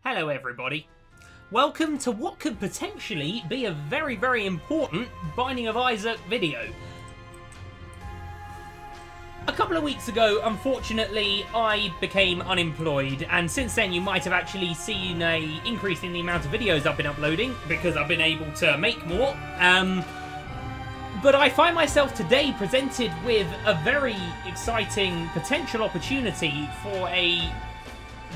Hello everybody. Welcome to what could potentially be a very, very important Binding of Isaac video. A couple of weeks ago, unfortunately, I became unemployed, and since then you might have actually seen an increase in the amount of videos I've been uploading, because I've been able to make more. But I find myself today presented with a very exciting potential opportunity for a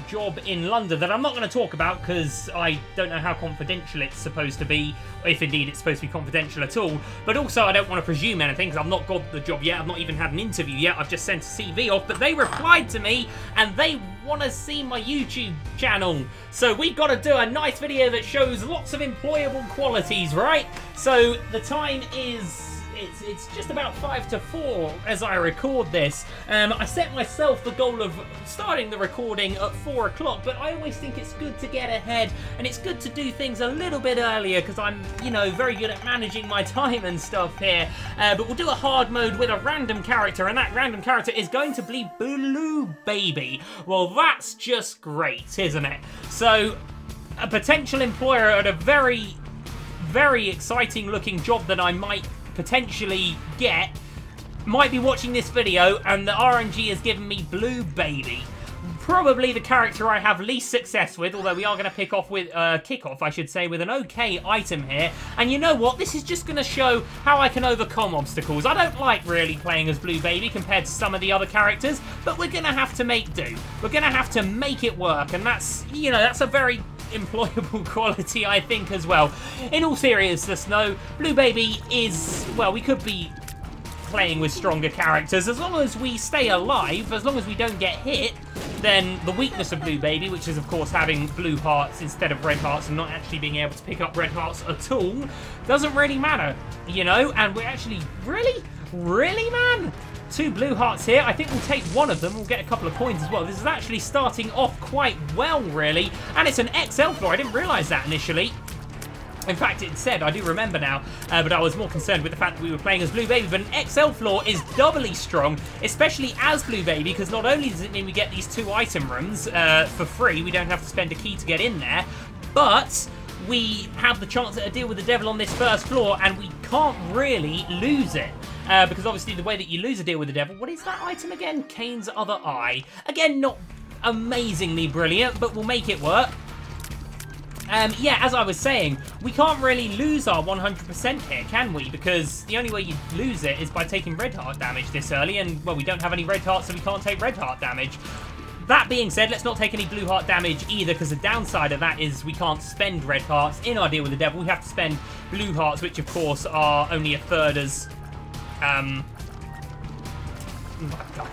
job in London that I'm not going to talk about because I don't know how confidential it's supposed to be, if indeed it's supposed to be confidential at all. But also I don't want to presume anything because I've not got the job yet. I've not even had an interview yet. I've just sent a CV off, but they replied to me and they want to see my YouTube channel. So we've got to do a nice video that shows lots of employable qualities, right? So the time is... It's just about 5 to 4 as I record this. I set myself the goal of starting the recording at 4 o'clock, but I always think it's good to get ahead, and it's good to do things a little bit earlier, because I'm, you know, very good at managing my time and stuff here. But we'll do a hard mode with a random character, and that random character is going to be Blue Baby. Well, that's just great, isn't it? So, a potential employer at a very, very exciting looking job that I might potentially get might be watching this video, and the RNG has given me Blue Baby. Probably the character I have least success with, although we are going to kick off with an okay item here. And you know what? This is just going to show how I can overcome obstacles. I don't like really playing as Blue Baby compared to some of the other characters, but we're going to have to make do. We're going to have to make it work, and that's, you know, that's a very employable quality, I think, as well. In all seriousness, though, Blue Baby is, well, we could be playing with stronger characters. As long as we stay alive, as long as we don't get hit, then the weakness of Blue Baby, which is, of course, having blue hearts instead of red hearts and not actually being able to pick up red hearts at all, doesn't really matter, you know? And we're actually, really, man? 2 blue hearts here. I think we'll take one of them. We'll get a couple of coins as well. This is actually starting off quite well, really. And it's an XL floor. I didn't realise that initially. In fact, it said, I do remember now, but I was more concerned with the fact that we were playing as Blue Baby. But an XL floor is doubly strong, especially as Blue Baby, because not only does it mean we get these 2 item rooms for free, we don't have to spend a key to get in there, but we have the chance at a deal with the devil on this first floor, and we can't really lose it. Because obviously the way that you lose a deal with the devil... What is that item again? Cain's Other Eye. Again, not amazingly brilliant, but we'll make it work. Yeah, as I was saying, we can't really lose our 100% here, can we? Because the only way you lose it is by taking red heart damage this early, and, well, we don't have any red hearts, so we can't take red heart damage. That being said, let's not take any blue heart damage either, because the downside of that is we can't spend red hearts in our deal with the devil. We have to spend blue hearts, which, of course, are only a third as... I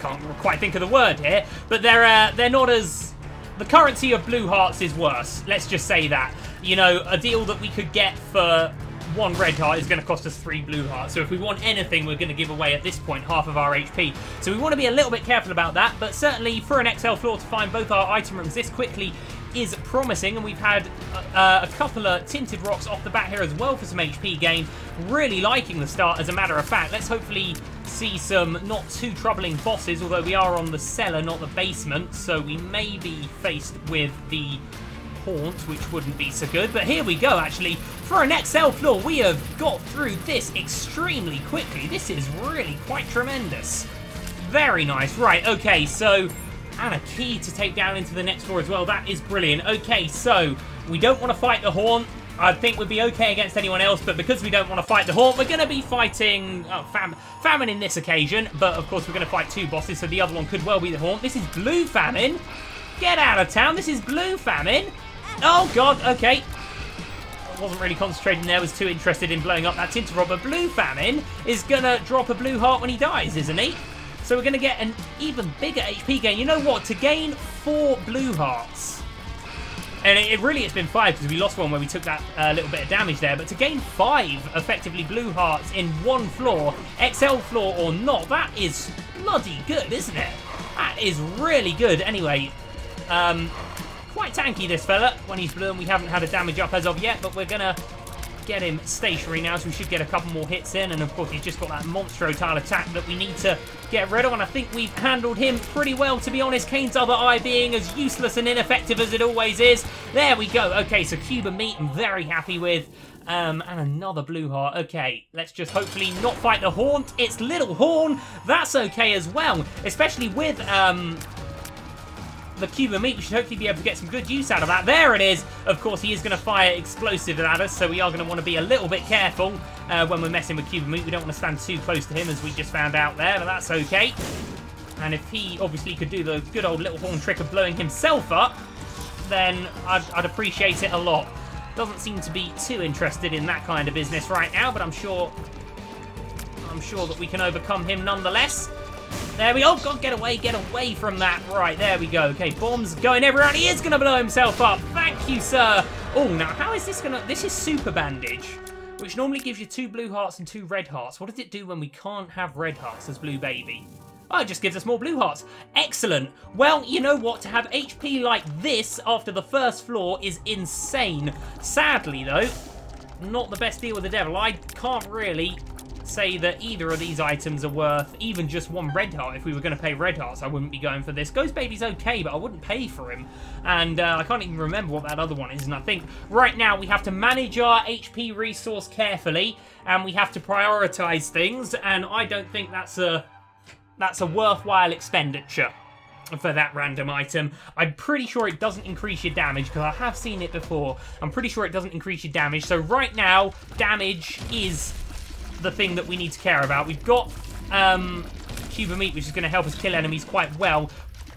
can't quite think of the word here, but they're not as... The currency of blue hearts is worse, let's just say that. You know, a deal that we could get for 1 red heart is going to cost us 3 blue hearts, so if we want anything, we're going to give away at this point half of our HP. So we want to be a little bit careful about that, but certainly for an XL floor to find both our item rooms this quickly is promising, and we've had a couple of tinted rocks off the bat here as well for some HP gain. Really liking the start, as a matter of fact. Let's hopefully see some not too troubling bosses, although we are on the cellar, not the basement, so we may be faced with the haunt, which wouldn't be so good. But here we go, actually. For an XL floor, we have got through this extremely quickly. This is really quite tremendous. Very nice. Right, okay, so... And a key to take down into the next floor as well. That is brilliant. Okay, so we don't want to fight the haunt. I think we'd be okay against anyone else, but because we don't want to fight the haunt, we're going to be fighting Famine in this occasion. But, of course, we're going to fight 2 bosses, so the other one could well be the haunt. This is Blue Famine. Get out of town. This is Blue Famine. Oh, God. Okay. I wasn't really concentrating there. I was too interested in blowing up that tinted rod. But Blue Famine is going to drop a blue heart when he dies, isn't he? So we're going to get an even bigger HP gain. You know what? To gain 4 blue hearts, and it's been 5 because we lost one where we took that little bit of damage there, but to gain 5 effectively blue hearts in 1 floor, XL floor or not, that is bloody good, isn't it? That is really good. Anyway, quite tanky this fella when he's blue, and we haven't had a damage up as of yet, but we're going to get him stationary now, so we should get a couple more hits in. And of course, he's just got that monstro-tile attack that we need to get rid of. And I think we've handled him pretty well, to be honest. Kane's other eye being as useless and ineffective as it always is. There we go. Okay, so cube of meat I'm very happy with. And another blue heart. Okay, let's just hopefully not fight the Haunt. It's Little Horn. That's okay as well, especially with the cube of meat. We should hopefully be able to get some good use out of that. There it is. Of course, he is going to fire explosive at us, so we are going to want to be a little bit careful when we're messing with cube of meat. We don't want to stand too close to him, as we just found out there, but that's okay. And if he obviously could do the good old Little Horn trick of blowing himself up, then I'd appreciate it a lot. Doesn't seem to be too interested in that kind of business right now, but I'm sure that we can overcome him nonetheless. There we go. Oh, God, get away from that. Right, there we go. Okay, bombs going everywhere, and he is going to blow himself up. Thank you, sir. Oh, now, how is this going to... This is Super Bandage, which normally gives you 2 blue hearts and 2 red hearts. What does it do when we can't have red hearts as Blue Baby? Oh, it just gives us more blue hearts. Excellent. Well, you know what? To have HP like this after the first floor is insane. Sadly, though, not the best deal with the devil. I can't really say that either of these items are worth even just 1 red heart. If we were going to pay red hearts, I wouldn't be going for this. Ghost Baby's okay, but I wouldn't pay for him. And I can't even remember what that other one is. And I think right now we have to manage our HP resource carefully, and we have to prioritize things. And I don't think that's a worthwhile expenditure for that random item. I'm pretty sure it doesn't increase your damage, because I have seen it before. I'm pretty sure it doesn't increase your damage. So right now, damage is the thing that we need to care about. We've got cube of meat, which is going to help us kill enemies quite well.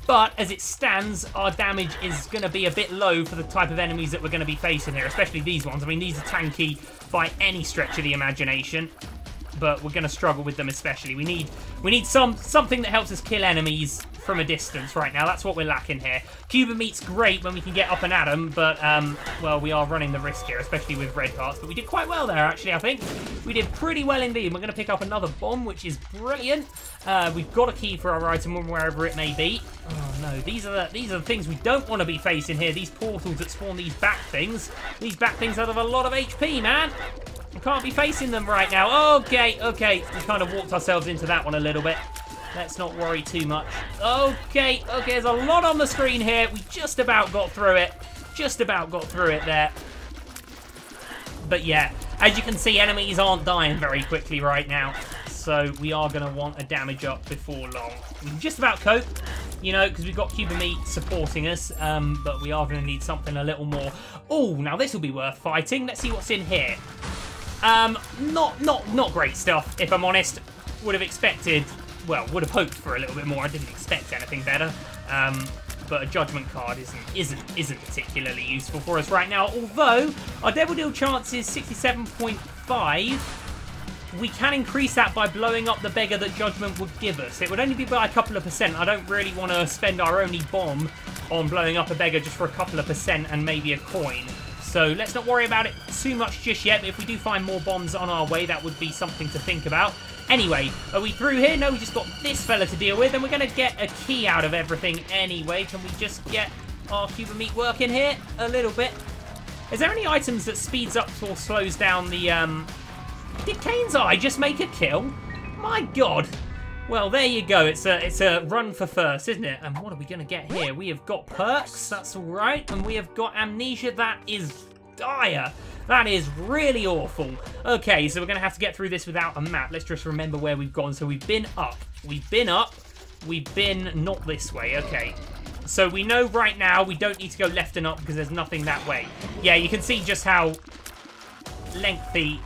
But as it stands, our damage is going to be a bit low for the type of enemies that we're going to be facing here, especially these ones. I mean, these are tanky by any stretch of the imagination, but we're going to struggle with them especially. We need something that helps us kill enemies from a distance right now. That's what we're lacking here. Cube of meat's great when we can get up and at them, but, well, we are running the risk here, especially with red hearts. But we did quite well there, actually, I think. We did pretty well indeed. We're going to pick up another bomb, which is brilliant. We've got a key for our item, wherever it may be. Oh, no. These are the things we don't want to be facing here. These portals that spawn these bat things. These bat things have a lot of HP, man. We can't be facing them right now. Okay. We kind of walked ourselves into that one a little bit. Let's not worry too much. Okay, there's a lot on the screen here. We just about got through it. Just about got through it there. But yeah, as you can see, enemies aren't dying very quickly right now. So we are going to want a damage up before long. We can just about cope, you know, because we've got cube of meat supporting us. But we are going to need something a little more. Oh, now this will be worth fighting. Let's see what's in here. Not great stuff, if I'm honest. Would have expected... Well, would have hoped for a little bit more. I didn't expect anything better. But a judgment card isn't particularly useful for us right now. Although our Devil Deal chance is 67.5, we can increase that by blowing up the beggar that judgment would give us. It would only be by a couple of percent. I don't really want to spend our only bomb on blowing up a beggar just for a couple of percent and maybe a coin. So let's not worry about it too much just yet. But if we do find more bombs on our way, that would be something to think about. Anyway, are we through here? No, we just got this fella to deal with, and we're going to get a key out of everything anyway. Can we just get our cube of meat working here a little bit? Is there any items that speeds up or slows down the... Did Kane's eye just make a kill? My God. Well, there you go. It's a run for first, isn't it? And what are we going to get here? We have got perks. That's all right. And we have got amnesia. That is dire. That is really awful. Okay, so we're going to have to get through this without a map. Let's just remember where we've gone. So we've been up. We've been up. We've been not this way. Okay. So we know right now we don't need to go left and up because there's nothing that way. Yeah, you can see just how lengthy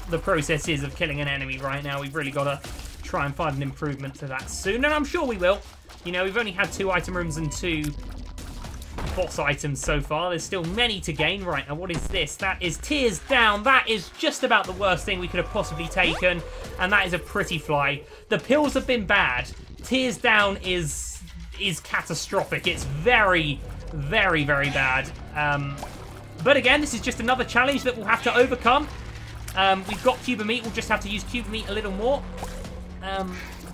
the process is of killing an enemy right now. We've really got to try and find an improvement to that soon. And I'm sure we will. You know, we've only had 2 item rooms and 2... boss items so far. There's still many to gain. Right, now what is this? That is Tears Down. That is just about the worst thing we could have possibly taken, and that is a pretty fly. The pills have been bad. Tears Down is catastrophic. It's very, very, very bad. But again, this is just another challenge that we'll have to overcome. We've got cube of meat. We'll just have to use cube of meat a little more.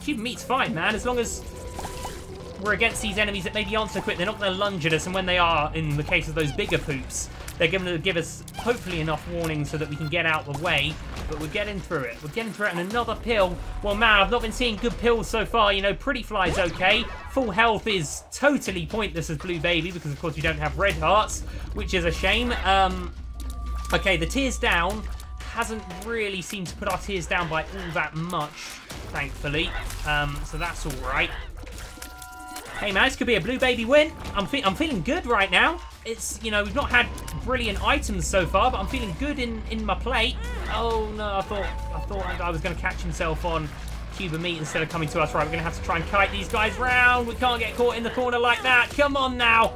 Cube of meat's fine, man, as long as we're against these enemies that maybe aren't so quick. They're not going to lunge at us, and when they are, in the case of those bigger poops, they're going to give us, hopefully, enough warning so that we can get out the way. But we're getting through it. We're getting through it, and another pill. Well, man, I've not been seeing good pills so far. You know, Pretty Fly's okay. Full health is totally pointless as Blue Baby because, of course, we don't have red hearts, which is a shame. Okay, the tears down hasn't really seemed to put our tears down by all that much, thankfully. So that's all right. Hey, man, this could be a Blue Baby win. I'm feeling good right now. It's, you know, we've not had brilliant items so far, but I'm feeling good in my plate. Oh, no, I thought that guy was going to catch himself on cube of meat instead of coming to us. Right, we're going to have to try and kite these guys round. We can't get caught in the corner like that. Come on now.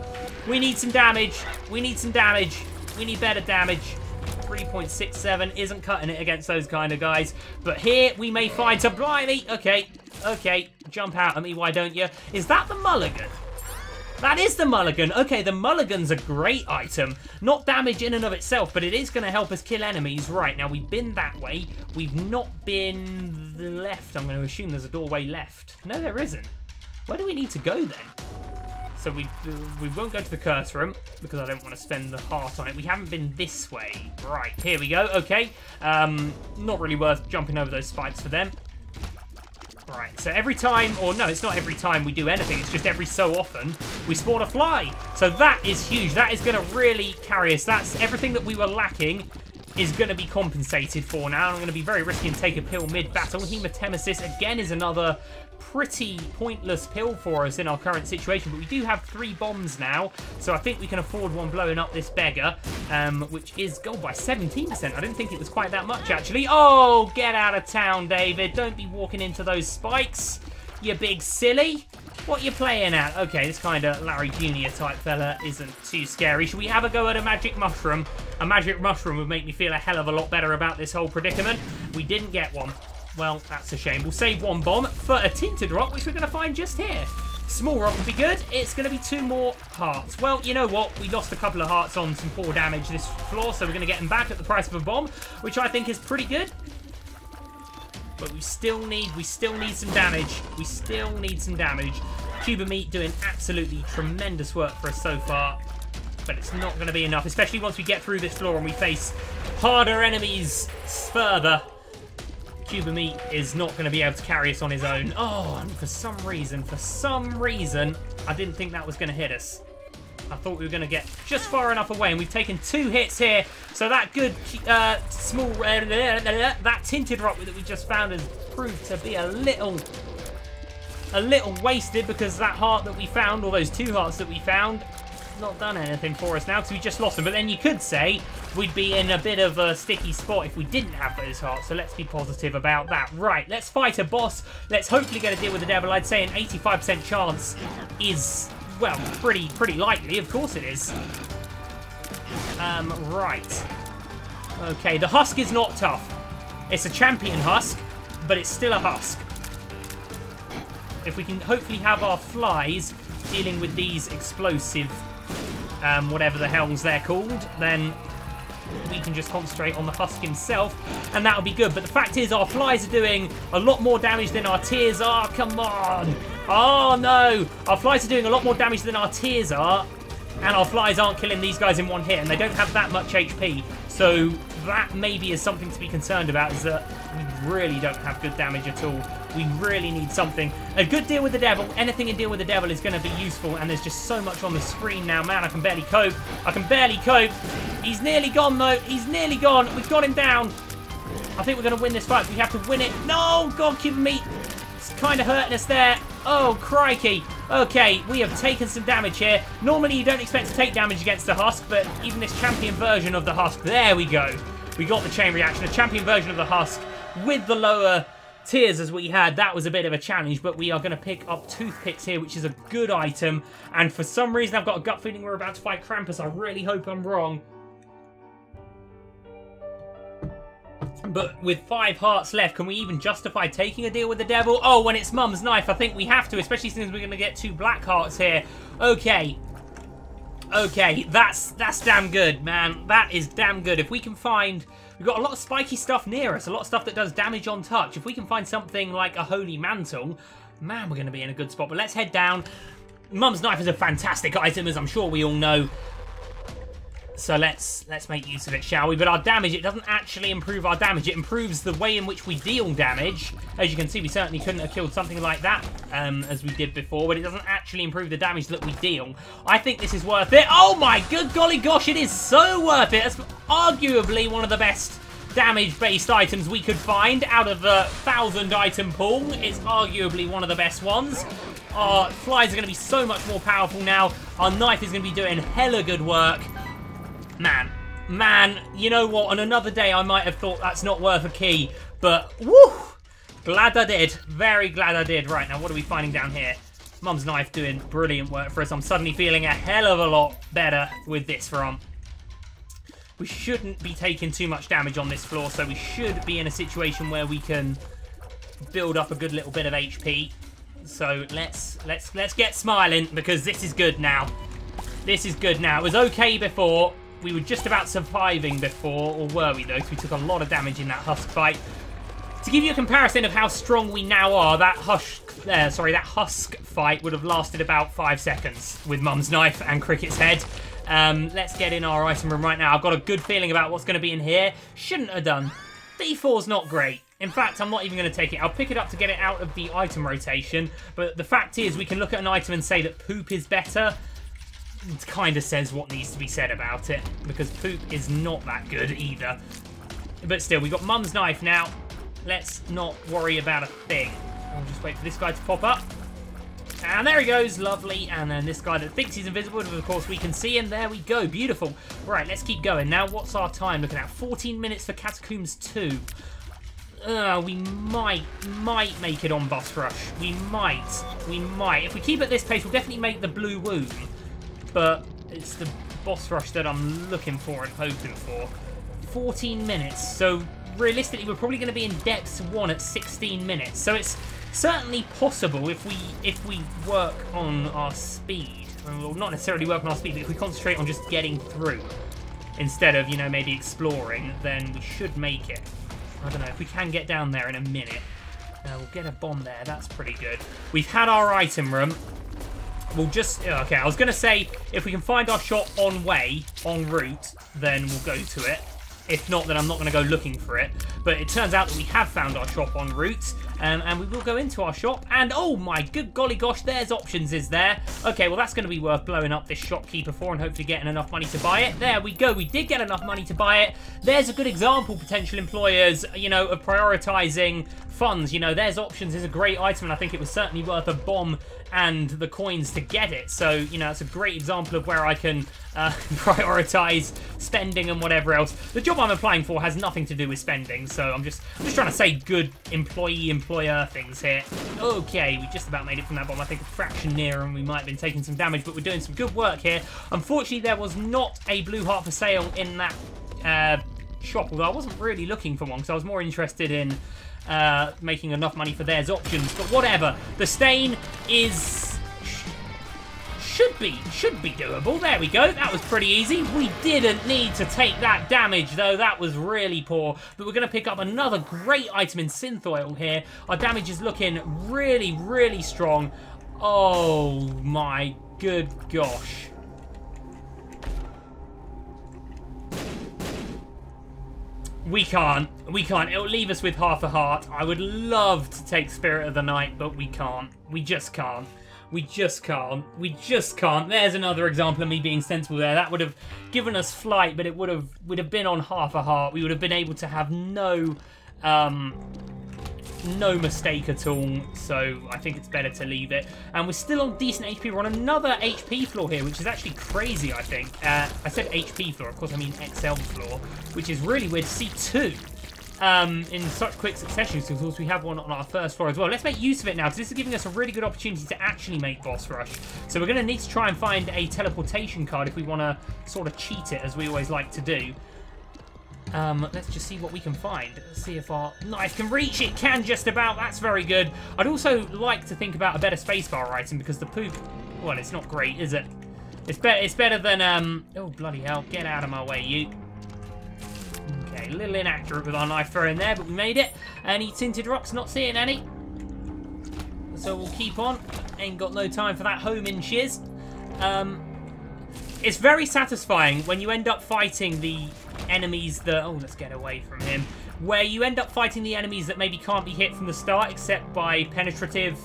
We need some damage. We need some damage. We need better damage. 3.67 isn't cutting it against those kind of guys. But here we may find some... Blimey. Okay, okay. Jump out at me, why don't you? Is that the mulligan? That is the mulligan. Okay, the mulligan's a great item. Not damage in and of itself, but it is going to help us kill enemies. Right, now we've been that way. We've not been the left. I'm going to assume there's a doorway left. No, there isn't. Where do we need to go then? So we won't go to the curse room because I don't want to spend the heart on it. We haven't been this way. Right, here we go. Okay. Not really worth jumping over those spikes for them. Right, so every time, or no, it's not every time we do anything, it's just every so often we spawn a fly. So that is huge. That is going to really carry us. That's everything that we were lacking is going to be compensated for now. I'm going to be very risky and take a pill mid-battle. Hematemesis, again, is another pretty pointless pill for us in our current situation, but we do have 3 bombs now, so I think we can afford one blowing up this beggar, which is gold by 17%. I didn't think it was quite that much, actually. Oh, get out of town, David. Don't be walking into those spikes, you big silly. What you playing at? Okay, this kind of Larry Jr. type fella isn't too scary. Should we have a go at a magic mushroom? A magic mushroom would make me feel a hell of a lot better about this whole predicament. We didn't get one. Well, that's a shame. We'll save 1 bomb for a tinted rock, which we're going to find just here. Small rock would be good. It's going to be 2 more hearts. Well, you know what? We lost a couple of hearts on some poor damage this floor, so we're going to get them back at the price of a bomb, which I think is pretty good. But we still need some damage. We still need some damage. Cube of meat doing absolutely tremendous work for us so far. But it's not going to be enough, especially once we get through this floor and we face harder enemies further. Cube of meat is not going to be able to carry us on his own. Oh, and for some reason, I didn't think that was going to hit us. I thought we were going to get just far enough away, and we've taken 2 hits here. So that good small that tinted rock that we just found has proved to be a little wasted, because that heart that we found, or those 2 hearts that we found, not done anything for us now because we just lost them. But then you could say we'd be in a bit of a sticky spot if we didn't have those hearts, so let's be positive about that. Right, let's fight a boss. Let's hopefully get a deal with the devil. I'd say an 85% chance is, well, pretty likely. Of course it is. Right. Okay, the husk is not tough. It's a champion husk, but it's still a husk. If we can hopefully have our flies dealing with these explosive whatever the hell's they're called, then we can just concentrate on the husk himself, and that'll be good. But the fact is, our flies are doing a lot more damage than our tears are. Come on. Oh, no. Our flies are doing a lot more damage than our tears are, and our flies aren't killing these guys in 1 hit, and they don't have that much HP. So that maybe is something to be concerned about, is that we really don't have good damage at all. We really need something. A good deal with the devil. Anything in deal with the devil is going to be useful, and there's just so much on the screen now. Man, I can barely cope. I can barely cope. He's nearly gone, though. He's nearly gone. We've got him down. I think we're going to win this fight. We have to win it. No! God, cube meat. It's kind of hurting us there. Oh, crikey. Okay, we have taken some damage here. Normally, you don't expect to take damage against the husk, but even this champion version of the husk, there we go. We got the chain reaction. A champion version of the husk with the lower tears as we had. That was a bit of a challenge, but we are going to pick up toothpicks here, which is a good item. And for some reason, I've got a gut feeling we're about to fight Krampus. I really hope I'm wrong. But with 5 hearts left, can we even justify taking a deal with the devil? Oh, when it's Mum's knife, I think we have to, especially since we're going to get 2 black hearts here. Okay. Okay, that's damn good, man. That is damn good. If we can find... We've got a lot of spiky stuff near us, a lot of stuff that does damage on touch. If we can find something like a holy mantle, man, we're going to be in a good spot. But let's head down. Mum's knife is a fantastic item, as I'm sure we all know. So let's make use of it, shall we? But our damage, it doesn't actually improve our damage. It improves the way in which we deal damage. As you can see, we certainly couldn't have killed something like that as we did before, but it doesn't actually improve the damage that we deal. I think this is worth it. Oh my good golly gosh, it is so worth it. It's arguably one of the best damage-based items we could find out of the 1,000 item pool. It's arguably one of the best ones. Our flies are going to be so much more powerful now. Our knife is going to be doing hella good work. Man, you know what? On another day, I might have thought that's not worth a key, but woo! Glad I did. Very glad I did. Right, now what are we finding down here? Mum's knife doing brilliant work for us. I'm suddenly feeling a hell of a lot better with this from. We shouldn't be taking too much damage on this floor, so we should be in a situation where we can build up a good little bit of HP. So let's get smiling, because this is good now. This is good now. It was okay before. We were just about surviving before, or were we though? Because we took a lot of damage in that husk fight. To give you a comparison of how strong we now are, that husk fight would have lasted about 5 seconds with Mum's knife and Cricket's head. Let's get in our item room right now. I've got a good feeling about what's going to be in here. Shouldn't have done. D4's not great. In fact, I'm not even going to take it. I'll pick it up to get it out of the item rotation. But the fact is, we can look at an item and say that poop is better. It kind of says what needs to be said about it, because poop is not that good either. But still, we've got Mum's knife now. Let's not worry about a thing. I'll just wait for this guy to pop up. And there he goes, lovely. And then this guy that thinks he's invisible, but of course we can see him. There we go, beautiful. Right, let's keep going. Now, what's our time looking at? 14 minutes for Catacombs 2. We might make it on Boss Rush. We might. If we keep at this pace, we'll definitely make the Blue Womb. But it's the Boss Rush that I'm looking for and hoping for. 14 minutes, so realistically we're probably going to be in Depths 1 at 16 minutes. So it's certainly possible if we work on our speed. Well, not necessarily work on our speed, but if we concentrate on just getting through instead of, you know, maybe exploring, then we should make it. I don't know, if we can get down there in a minute. We'll get a bomb there, that's pretty good. We've had our item room. We'll just... Okay, I was going to say, if we can find our shop en route, then we'll go to it. If not, then I'm not going to go looking for it. But it turns out that we have found our shop en route. And we will go into our shop. And, oh my good golly gosh, there's options, is there? Okay, well, that's going to be worth blowing up this shopkeeper for and hopefully getting enough money to buy it. There we go. We did get enough money to buy it. There's a good example, potential employers, you know, of prioritising funds. You know, there's options is a great item, and I think it was certainly worth a bomb and the coins to get it. So, you know, it's a great example of where I can prioritise spending and whatever else. The job I'm applying for has nothing to do with spending, so I'm just trying to say good employer things here. Okay, we just about made it from that bomb. I think a fraction nearer, and we might have been taking some damage, but we're doing some good work here. Unfortunately, there was not a blue heart for sale in that shop, although I wasn't really looking for one, because I was more interested in making enough money for theirs options. But whatever, the stain is should be doable. There we go. That was pretty easy. We didn't need to take that damage, though. That was really poor. But we're going to pick up another great item in synth oil here. Our damage is looking really, really strong. Oh my good gosh. We can't. It'll leave us with half a heart. I would love to take Spirit of the Night, but we can't. We just can't. We just can't. There's another example of me being sensible there. That would have given us flight, but it would have been on half a heart. We would have been able to have no mistake at all. So I think it's better to leave it. And we're still on decent HP. We're on another HP floor here, which is actually crazy, I think. I said HP floor. Of course, I mean XL floor, which is really weird to see two in such quick succession, because of course we have one on our first floor as well. Let's make use of it now, because this is giving us a really good opportunity to actually make Boss Rush. So we're going to need to try and find a teleportation card if we want to sort of cheat it, as we always like to do. Let's just see what we can find. Let's see if our knife can reach. It can just about. That's very good. I'd also like to think about a better spacebar item, because the poop, well, it's not great, is it? It's better than, oh, bloody hell. Get out of my way, you. Okay, a little inaccurate with our knife throw in there, but we made it. Any tinted rocks? Not seeing any. So we'll keep on. Ain't got no time for that homing shiz. It's very satisfying when you end up fighting the enemies that... Oh, let's get away from him. Where you end up fighting the enemies that maybe can't be hit from the start except by penetrative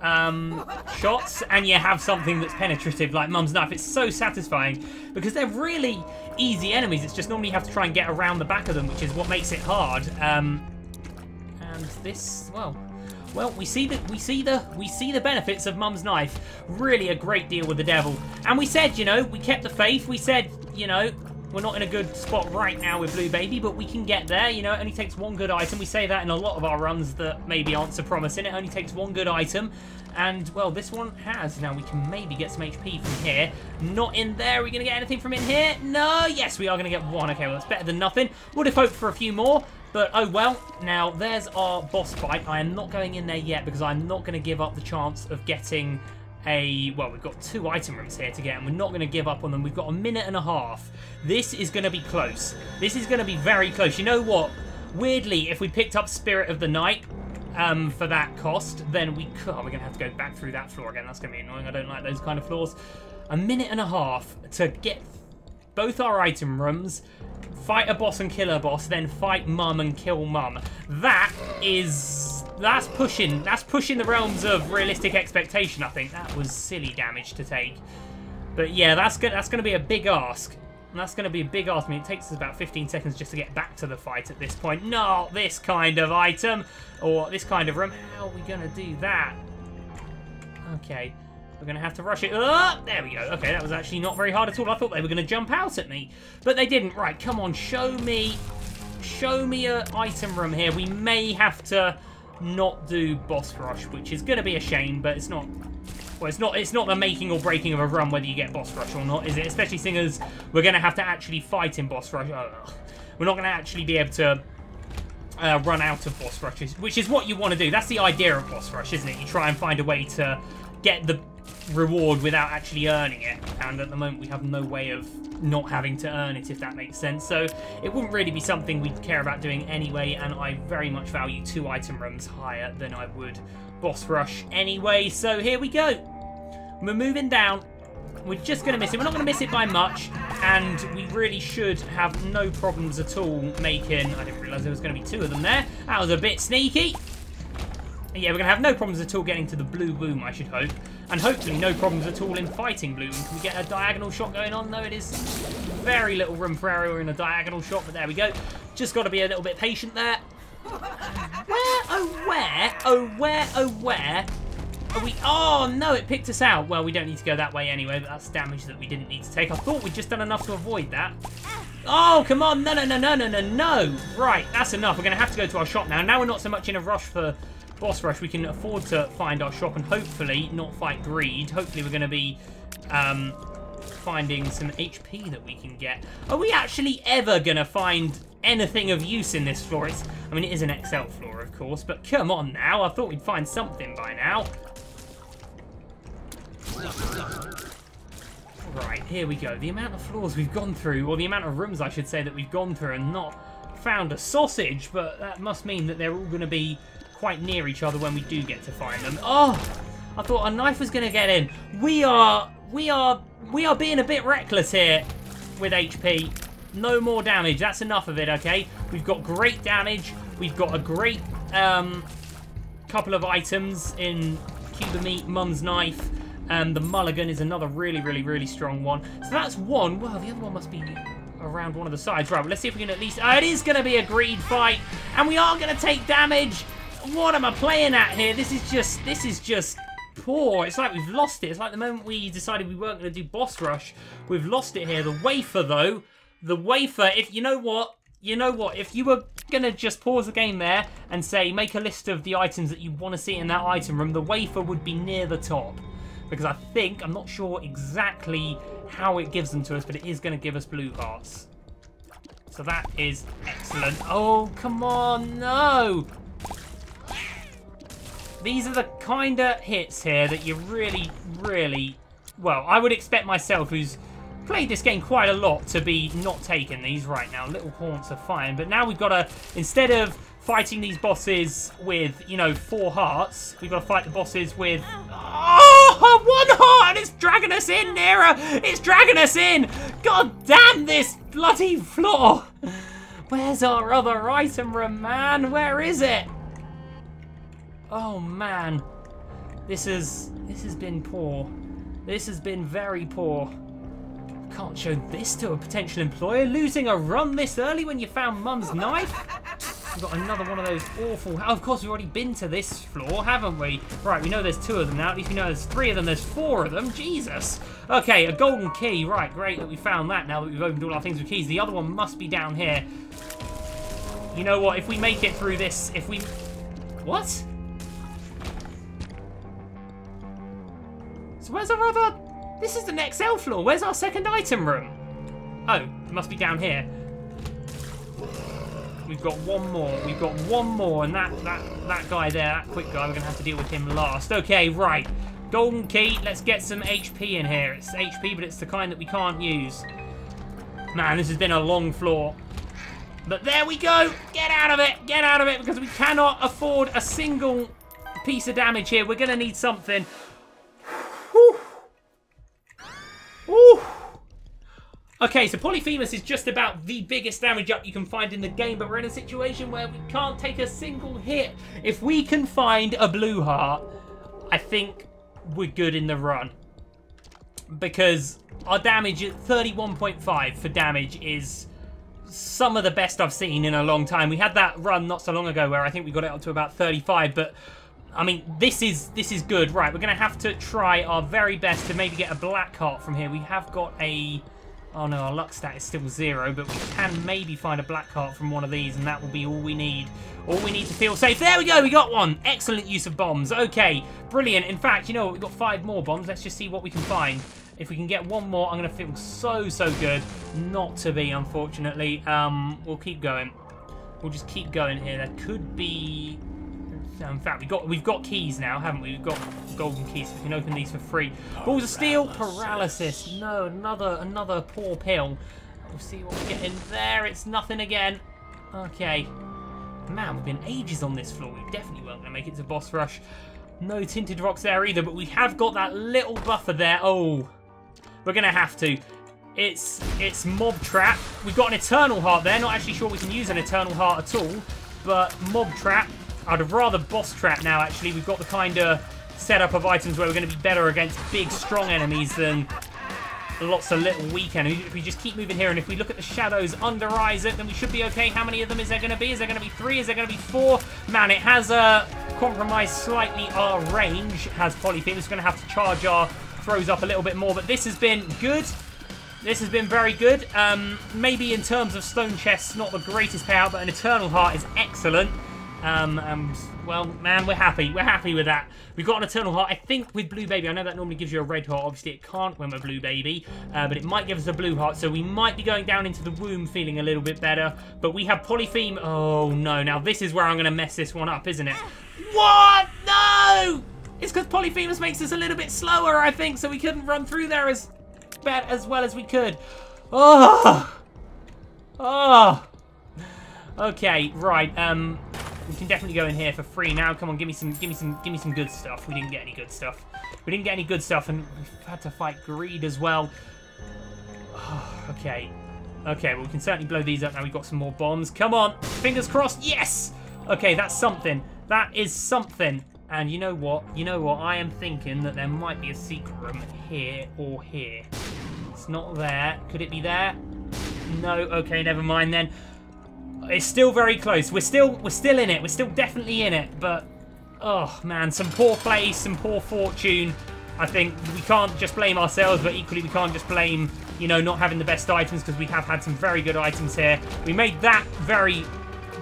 shots, and you have something that's penetrative like Mum's Knife. It's so satisfying because they're really easy enemies. It's just normally you have to try and get around the back of them, which is what makes it hard. And this, well, we see the benefits of Mum's Knife. Really a great deal with the devil. And we said, you know, we kept the faith. We said, you know, we're not in a good spot right now with Blue Baby, but we can get there. You know, it only takes one good item. We say that in a lot of our runs that maybe aren't so promising. It only takes one good item. And, well, this one has. Now, we can maybe get some HP from here. Not in there. Are we going to get anything from in here? No. Yes, we are going to get one. Okay, well, that's better than nothing. Would have hoped for a few more. But, oh well. Now, there's our boss fight. I am not going in there yet because I'm not going to give up the chance of getting... well, we've got 2 item rooms here to get, and we're not going to give up on them. We've got a minute and a half. This is going to be close. This is going to be very close. You know what? Weirdly, if we picked up Spirit of the Night for that cost, then we could... Oh, we're going to have to go back through that floor again. That's going to be annoying. I don't like those kind of floors. A minute and a half to get both our item rooms, fight a boss and kill a boss, then fight Mum and kill Mum. That is... That's pushing the realms of realistic expectation, I think. That was silly damage to take. But yeah, that's going to be a big ask. That's going to be a big ask. I mean, it takes us about 15 seconds just to get back to the fight at this point. Not this kind of item, or this kind of room. How are we going to do that? Okay, we're going to have to rush it. There we go. Okay, that was actually not very hard at all. I thought they were going to jump out at me, but they didn't. Right, come on, show me a item room here. We may have to... not do boss rush, which is going to be a shame, but it's not... Well, it's not the making or breaking of a run whether you get boss rush or not, is it? Especially seeing as we're going to have to actually fight in boss rush. We're not going to actually be able to run out of boss rushes, which is what you want to do. That's the idea of boss rush, isn't it? You try and find a way to get the reward without actually earning it, and at the moment we have no way of not having to earn it, if that makes sense. So it wouldn't really be something we'd care about doing anyway, and I very much value 2 item rooms higher than I would boss rush anyway. So here we go. We're moving down. We're just going to miss it. We're not going to miss it by much, and we really should have no problems at all making... I didn't realise there was going to be 2 of them there. That was a bit sneaky. Yeah, we're going to have no problems at all getting to the blue boom, I should hope. And hopefully no problems at all in fighting blue. Can we get a diagonal shot going on? No, it is very little room for error in a diagonal shot, but there we go. Just got to be a little bit patient there. Where are we? Oh, no, it picked us out. Well, we don't need to go that way anyway, but that's damage that we didn't need to take. I thought we'd just done enough to avoid that. Oh, come on. No. Right, that's enough. We're going to have to go to our shop now. Now we're not so much in a rush for... boss rush. We can afford to find our shop and hopefully not fight greed. Hopefully we're going to be finding some HP that we can get. Are we actually ever going to find anything of use in this floor? I mean, it is an XL floor, of course, but come on now. I thought we'd find something by now. Right, here we go. The amount of floors we've gone through, or the amount of rooms, I should say, that we've gone through and not found a sausage, but that must mean that they're all going to be quite near each other when we do get to find them. Oh, I thought a knife was going to get in. We are being a bit reckless here with HP. No more damage. That's enough of it, okay? We've got great damage. We've got a great couple of items in Cuba Meat, Mum's Knife. The Mulligan is another really strong one. So that's one. Well, the other one must be around one of the sides. Right, well, let's see if we can at least... it is going to be a greed fight. And we are going to take damage. What am I playing at here? This is just poor. It's like we've lost it. It's like the moment we decided we weren't going to do boss rush, we've lost it here. The wafer, though, if you know what, if you were going to just pause the game there and say, make a list of the items that you want to see in that item room, the wafer would be near the top. Because I'm not sure exactly how it gives them to us, but it is going to give us blue hearts. So that is excellent. Oh, come on, no! These are the kind of hits here that you really... Well, I would expect myself, who's played this game quite a lot, to be not taking these right now. Little haunts are fine, but now we've got to... Instead of fighting these bosses with, you know, 4 hearts. We've got to fight the bosses with... Oh, 1 heart, and it's dragging us in, Nera. It's dragging us in. God damn this bloody floor. Where's our other item room, man? Where is it? Oh, man. This has been poor. This has been very poor. Can't show this to a potential employer. Losing a run this early when you found Mum's knife? We've got another one of those awful... Oh, of course, we've already been to this floor, haven't we? Right, we know there's 2 of them now. At least we know there's 3 of them. There's 4 of them. Jesus. Okay, a golden key. Right, great that we found that now that we've opened all our things with keys. The other one must be down here. You know what? If we make it through this... If we... What? So where's our other... This is the next L floor. Where's our second item room? Oh, it must be down here. We've got 1 more. We've got 1 more, and that guy there, that quick guy, we're going to have to deal with him last. Okay, right. Golden key. Let's get some HP in here. It's HP, but it's the kind that we can't use. Man, this has been a long floor. But there we go. Get out of it. Get out of it, because we cannot afford a single piece of damage here. We're going to need something. Whew. Ooh. Okay, so Polyphemus is just about the biggest damage up you can find in the game, but we're in a situation where we can't take a single hit. If we can find a blue heart, I think we're good in the run. Because our damage at 31.5 for damage is some of the best I've seen in a long time. We had that run not so long ago where I think we got it up to about 35, but... I mean, this is good. Right, we're going to have to try our very best to maybe get a black heart from here. We have got a... Oh, no, our luck stat is still 0, but we can maybe find a black heart from one of these, and that will be all we need. All we need to feel safe. There we go, we got one. Excellent use of bombs. Okay, brilliant. In fact, you know what? We've got 5 more bombs. Let's just see what we can find. If we can get 1 more, I'm going to feel so good. Not to be, unfortunately. We'll keep going. We'll just keep going here. There could be... In fact, we've got keys now, haven't we? We've got golden keys, so we can open these for free. Balls of steel, paralysis. No, another poor pill. We'll see what we get in there. It's nothing again. Okay. Man, we've been ages on this floor. We definitely weren't going to make it to boss rush. No tinted rocks there either, but we have got that little buffer there. Oh, we're going to have to. It's mob trap. We've got an eternal heart there. Not actually sure we can use an eternal heart at all, but mob trap. I'd have rather boss trap now, actually. We've got the kind of setup of items where we're going to be better against big, strong enemies than lots of little weak enemies. If we just keep moving here, and if we look at the shadows under Isaac, then we should be okay. How many of them is there going to be? Is there going to be 3? Is there going to be 4? Man, it has compromised slightly our range, has Polyphemus. We're going to have to charge our throws up a little bit more, but this has been good. This has been very good. Maybe in terms of stone chests, not the greatest payout, but an Eternal Heart is excellent. Well, man, we're happy. We're happy with that. We've got an Eternal Heart. I think with Blue Baby, I know that normally gives you a red heart. Obviously, it can't when we're Blue Baby, but it might give us a blue heart. So we might be going down into the womb feeling a little bit better. But we have Polyphemus. Oh, no. Now, this is where I'm going to mess this one up, isn't it? What? No! It's because Polyphemus makes us a little bit slower, I think, so we couldn't run through there as well as we could. Oh! Oh! Okay, right. We can definitely go in here for free now. Come on, give me some good stuff. We didn't get any good stuff. We didn't get any good stuff, and we've had to fight greed as well. Oh, okay. Okay, well, we can certainly blow these up now. We've got some more bombs. Come on, fingers crossed. Yes! Okay, that's something. That is something. And you know what? You know what? I am thinking that there might be a secret room here or here. It's not there. Could it be there? No. Okay, never mind then. It's still very close. We're still in it. We're still definitely in it. But oh man, some poor play, some poor fortune. I think we can't just blame ourselves, but equally we can't just blame, you know, not having the best items, because we have had some very good items here. We made that very,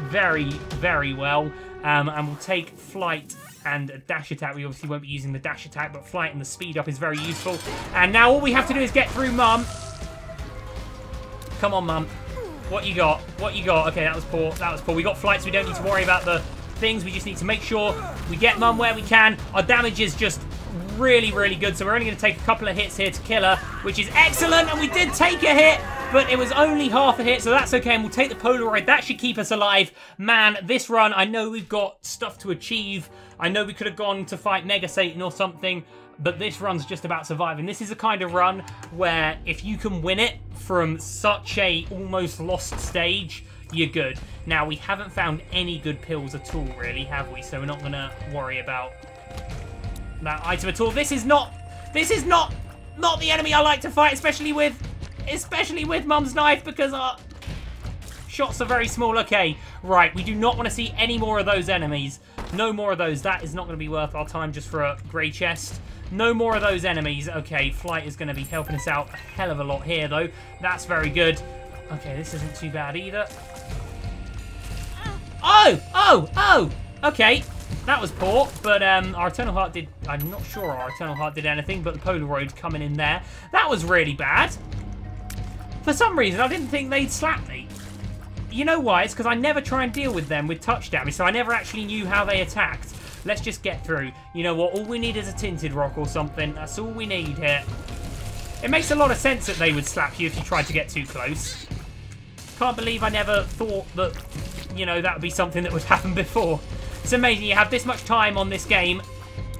very, very well. And we'll take flight and a dash attack. We obviously won't be using the dash attack, but flight and the speed up is very useful. And now all we have to do is get through Mum. Come on, Mum. What you got? What you got? Okay, that was poor. That was poor. We got flights. We don't need to worry about the things. We just need to make sure we get Mum where we can. Our damage is just really, really good. So we're only going to take a couple of hits here to kill her, which is excellent. And we did take a hit. but it was only half a hit, so that's okay, and we'll take the Polaroid. That should keep us alive. Man, this run, I know we've got stuff to achieve. I know we could have gone to fight Mega Satan or something, but this run's just about surviving. This is a kind of run where if you can win it from such a almost lost stage, you're good. Now, we haven't found any good pills at all, really, have we? So we're not going to worry about that item at all. This is not the enemy I like to fight, especially with Mum's knife, because our shots are very small. Okay, right, we do not want to see any more of those enemies. No more of those. That is not going to be worth our time just for a grey chest. No more of those enemies. Okay, flight is going to be helping us out a hell of a lot here, though. That's very good. Okay, this isn't too bad either. Oh! Okay, that was poor, but our Eternal Heart did... I'm not sure our Eternal Heart did anything, but the Polaroid coming in there. That was really bad. For some reason, I didn't think they'd slap me. You know why? It's because I never try and deal with them with touch damage, so I never actually knew how they attacked. Let's just get through. You know what? All we need is a tinted rock or something. That's all we need here. It makes a lot of sense that they would slap you if you tried to get too close. Can't believe I never thought that, you know, that would be something that would happen before. It's amazing you have this much time on this game.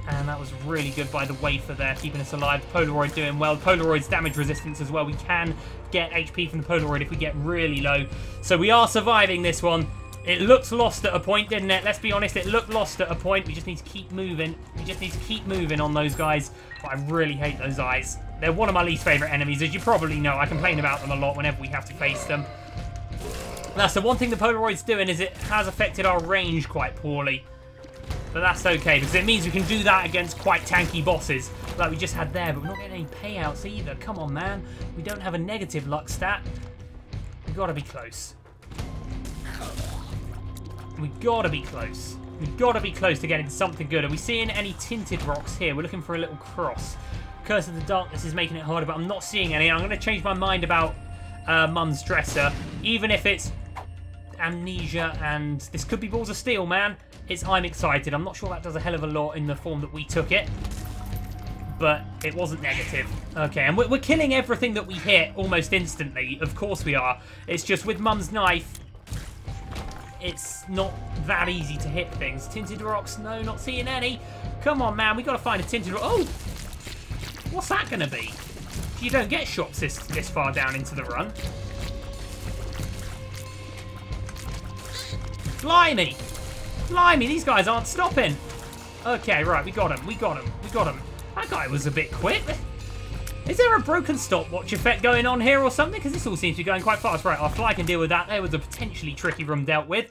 And that was really good by the wafer there, keeping us alive. The Polaroid doing well. Polaroid's damage resistance as well. We can get HP from the Polaroid if we get really low. So we are surviving this one. It looked lost at a point, didn't it? Let's be honest, it looked lost at a point. We just need to keep moving. We just need to keep moving on those guys. But I really hate those eyes. They're one of my least favourite enemies, as you probably know. I complain about them a lot whenever we have to face them. That's the one thing the Polaroid's doing, is it has affected our range quite poorly. But that's okay, because it means we can do that against quite tanky bosses, like we just had there, but we're not getting any payouts either. Come on, man. We don't have a negative luck stat. We've got to be close. We've got to be close. We've got to be close to getting something good. Are we seeing any tinted rocks here? We're looking for a little cross. Curse of the Darkness is making it harder, but I'm not seeing any. I'm going to change my mind about Mum's dresser, even if it's amnesia, and this could be Balls of Steel, man. I'm excited. I'm not sure that does a hell of a lot in the form that we took it, but it wasn't negative. Okay, and we're killing everything that we hit almost instantly. Of course we are. It's just with Mum's knife, it's not that easy to hit things. Tinted rocks, no, not seeing any. Come on, man, we got to find a tinted rock. Oh, what's that going to be? You don't get shots this far down into the run. Blimey! Blimey, these guys aren't stopping. Okay, right, we got him. We got him. We got him. That guy was a bit quick. Is there a broken stopwatch effect going on here or something? Because this all seems to be going quite fast. Right, our fly can deal with that. There was a potentially tricky room dealt with.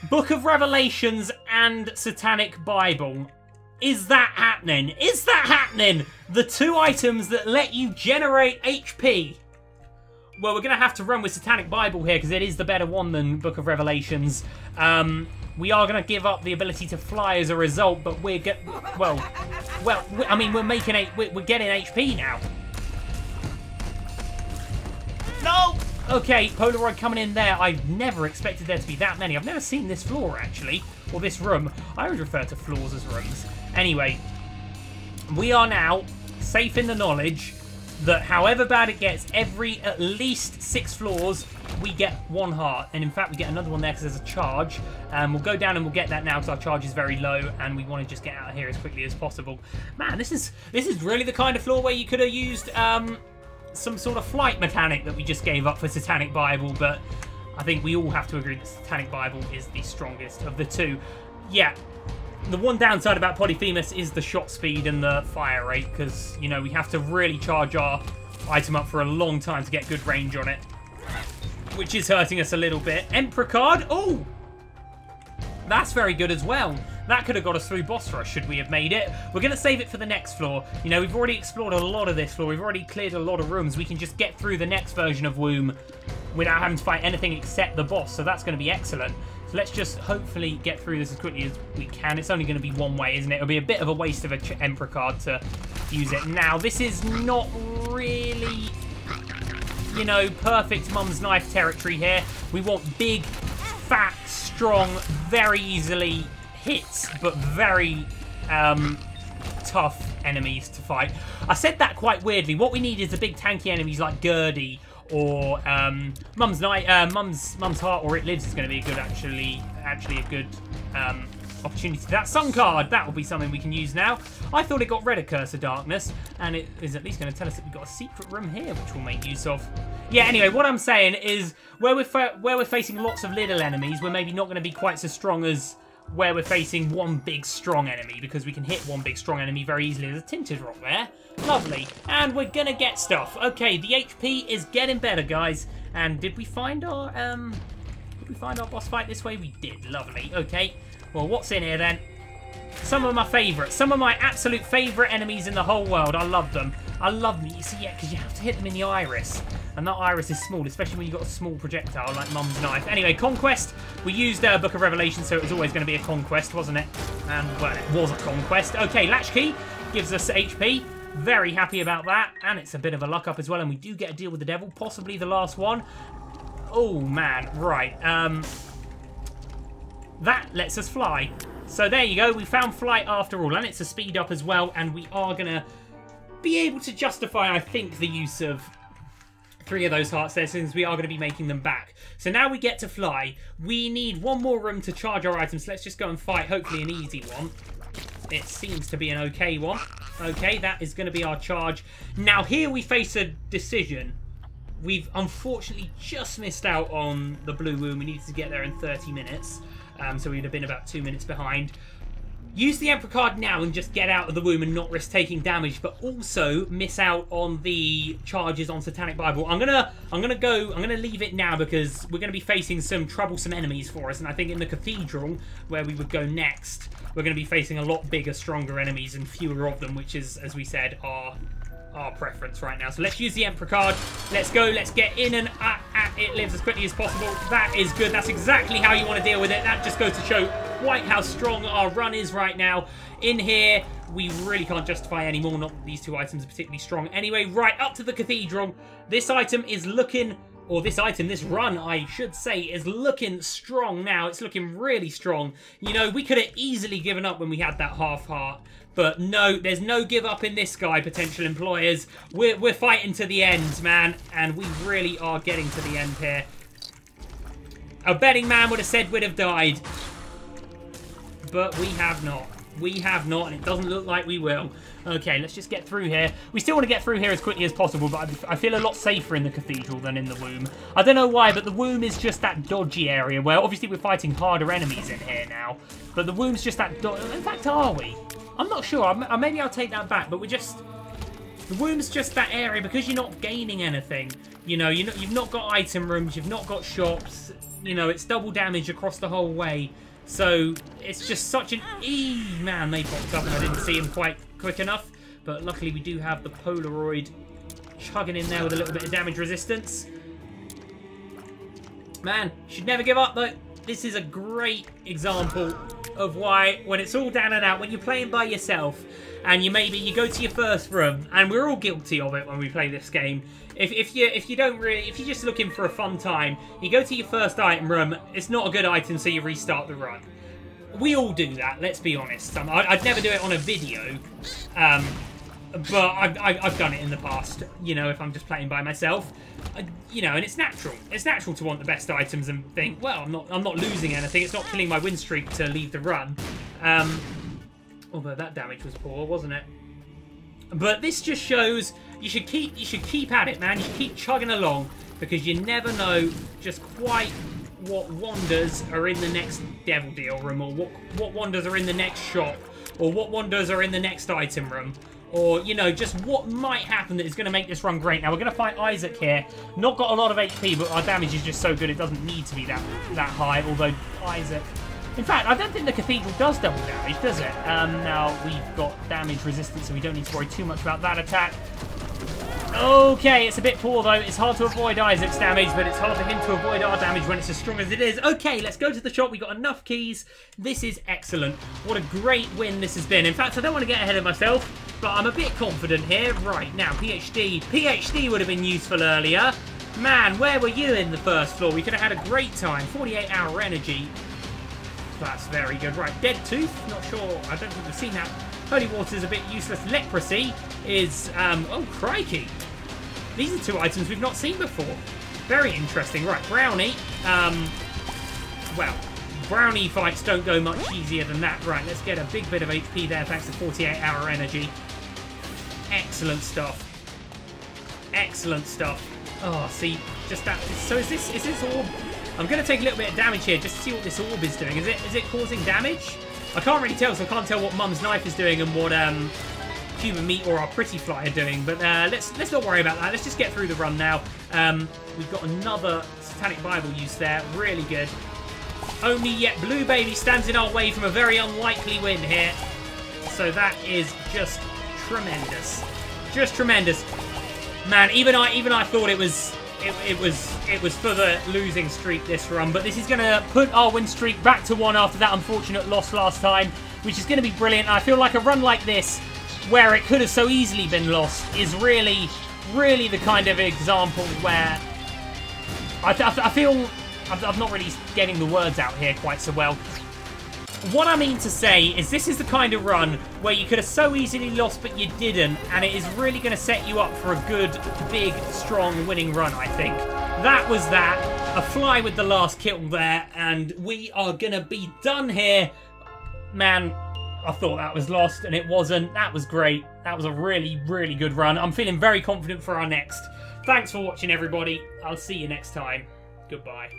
Book of Revelations and Satanic Bible. Is that happening? Is that happening? The two items that let you generate HP. Well, we're going to have to run with Satanic Bible here because it is the better one than Book of Revelations. We are going to give up the ability to fly as a result, but we're getting HP now. No! Okay, Polaroid coming in there. I've never expected there to be that many. I've never seen this floor, actually, or this room. I would refer to floors as rooms. Anyway, we are now safe in the knowledge that however bad it gets, every at least 6 floors, we get 1 heart. And in fact, we get another one there because there's a charge. We'll go down and we'll get that now because our charge is very low and we want to just get out of here as quickly as possible. Man, this is really the kind of floor where you could have used some sort of flight mechanic that we just gave up for Satanic Bible, but I think we all have to agree that Satanic Bible is the strongest of the two. Yeah. The one downside about Polyphemus is the shot speed and the fire rate, because, you know, we have to really charge our item up for a long time to get good range on it, which is hurting us a little bit. Emperor card, oh! That's very good as well. That could have got us through boss rush, should we have made it. We're going to save it for the next floor. You know, we've already explored a lot of this floor. We've already cleared a lot of rooms. We can just get through the next version of Womb without having to fight anything except the boss, so that's going to be excellent. So let's just hopefully get through this as quickly as we can. It's only going to be one way, isn't it? It'll be a bit of a waste of an Emperor card to use it. Now, this is not really, you know, perfect Mum's Knife territory here. We want big, fat, strong, very easily hits, but very tough enemies to fight. I said that quite weirdly. What we need is the big tanky enemies like Gurdy or Mum's Heart or It Lives is going to be a good, actually a good opportunity. That Sun card, that will be something we can use now. I thought it got rid of Curse of Darkness, and it is at least going to tell us that we've got a secret room here, which we'll make use of. Yeah, anyway, what I'm saying is where we're facing lots of little enemies, we're maybe not going to be quite so strong as where we're facing one big strong enemy, because we can hit one big strong enemy very easily. There's a tinted rock there. Lovely. And we're gonna get stuff. Okay, the HP is getting better, guys. And did we find our boss fight this way? We did. Lovely. Okay. Well, what's in here then? Some of my favourites. Some of my absolute favourite enemies in the whole world. I love them. I love them. You see, yeah, because you have to hit them in the iris. And that iris is small, especially when you've got a small projectile like Mum's knife. Anyway, Conquest. We used Book of Revelation, so it was always going to be a Conquest, wasn't it? And, well, it was a Conquest. Okay, Latchkey gives us HP. Very happy about that. And it's a bit of a luck up as well. And we do get a deal with the devil, possibly the last one. Oh, man. Right. That lets us fly. So there you go. We found flight after all. And it's a speed up as well. And we are going to be able to justify, I think, the use of 3 of those hearts there, since we are going to be making them back. So now we get to fly. We need one more room to charge our items. Let's just go and fight, hopefully an easy one. It seems to be an okay one. Okay, that is going to be our charge. Now here we face a decision. We've unfortunately just missed out on the blue womb. We needed to get there in 30 minutes. So we'd have been about 2 minutes behind. Use the Emperor card now and just get out of the womb and not risk taking damage, but also miss out on the charges on Satanic Bible. I'm gonna leave it now because we're gonna be facing some troublesome enemies for us, and I think in the Cathedral, where we would go next, we're gonna be facing a lot bigger, stronger enemies and fewer of them, which is, as we said, our preference right now. So let's use the Emperor card. Let's go. Let's get in and at It Lives as quickly as possible. That is good. That's exactly how you want to deal with it. That just goes to show quite how strong our run is right now. In here, we really can't justify any more. Not that these 2 items are particularly strong. Anyway, right up to the Cathedral. This item is looking... Or this run, I should say, is looking strong now. It's looking really strong. You know, we could have easily given up when we had that half heart. But no, there's no give up in this guy, potential employers. We're fighting to the end, man. And we really are getting to the end here. A betting man would have said we'd have died. But we have not. We have not, and it doesn't look like we will. Okay, let's just get through here. We still want to get through here as quickly as possible, but I feel a lot safer in the Cathedral than in the Womb. I don't know why, but the Womb is just that dodgy area where obviously we're fighting harder enemies in here now. But the Womb's just that in fact, are we? I'm not sure. Maybe I'll take that back, but we're just... The Womb's just that area because you're not gaining anything. You know, you've not got item rooms, you've not got shops. You know, it's double damage across the whole way. So, it's just such an... Man, they popped up and I didn't see him quite quick enough. But luckily we do have the Polaroid chugging in there with a little bit of damage resistance. Man, should never give up though. This is a great example of why, when it's all down and out, when you're playing by yourself, and you go to your first room, and we're all guilty of it when we play this game. If you're just looking for a fun time, you go to your first item room, it's not a good item, so you restart the run. We all do that, let's be honest. I'd never do it on a video, but I've done it in the past, you know, if I'm just playing by myself. You know, and it's natural. It's natural to want the best items and think, well, I'm not losing anything. It's not killing my win streak to leave the run. Although that damage was poor, wasn't it? But this just shows you should keep at it, man. You should keep chugging along because you never know just quite what wonders are in the next Devil Deal room, or what wonders are in the next shop, or what wonders are in the next item room. Or, you know, just what might happen that is going to make this run great. Now, we're going to fight Isaac here. Not got a lot of HP, but our damage is just so good it doesn't need to be that high. Although, Isaac... In fact, I don't think the Cathedral does double damage, does it? Now, we've got damage resistance, so we don't need to worry too much about that attack. Okay, it's a bit poor, though. It's hard to avoid Isaac's damage, but it's hard for him to avoid our damage when it's as strong as it is. Okay, let's go to the shop. We got enough keys. This is excellent. What a great win this has been. In fact, I don't want to get ahead of myself, but I'm a bit confident here. Right, now, PhD. PhD would have been useful earlier. Man, where were you in the first floor? We could have had a great time. 48-hour energy. That's very good. Right, Dead Tooth. Not sure. I don't think we've seen that Holy water is a bit useless. Leprosy is, oh crikey. These are 2 items we've not seen before. Very interesting. Right, brownie. Well, brownie fights don't go much easier than that. Right, let's get a big bit of HP there thanks to 48-hour energy. Excellent stuff. Excellent stuff. Oh, see, just that. So is this orb? I'm going to take a little bit of damage here just to see what this orb is doing. Is it causing damage? I can't really tell, so I can't tell what Mum's knife is doing and what Human Meat or our Pretty Fly are doing. But let's not worry about that. Let's just get through the run now. We've got another Satanic Bible use there. Really good. Only yet Blue Baby stands in our way from a very unlikely win here. So that is just tremendous. Just tremendous. Man, even I thought it was for the losing streak this run, but this is going to put our win streak back to 1 after that unfortunate loss last time, which is going to be brilliant. I feel like a run like this, where it could have so easily been lost, is really, really the kind of example where I feel I'm not really getting the words out here quite so well. What I mean to say is this is the kind of run where you could have so easily lost, but you didn't, and it is really going to set you up for a good, big, strong winning run, I think. That was that. A fly with the last kill there, and we are going to be done here. Man, I thought that was lost, and it wasn't. That was great. That was a really, really good run. I'm feeling very confident for our next. Thanks for watching, everybody. I'll see you next time. Goodbye.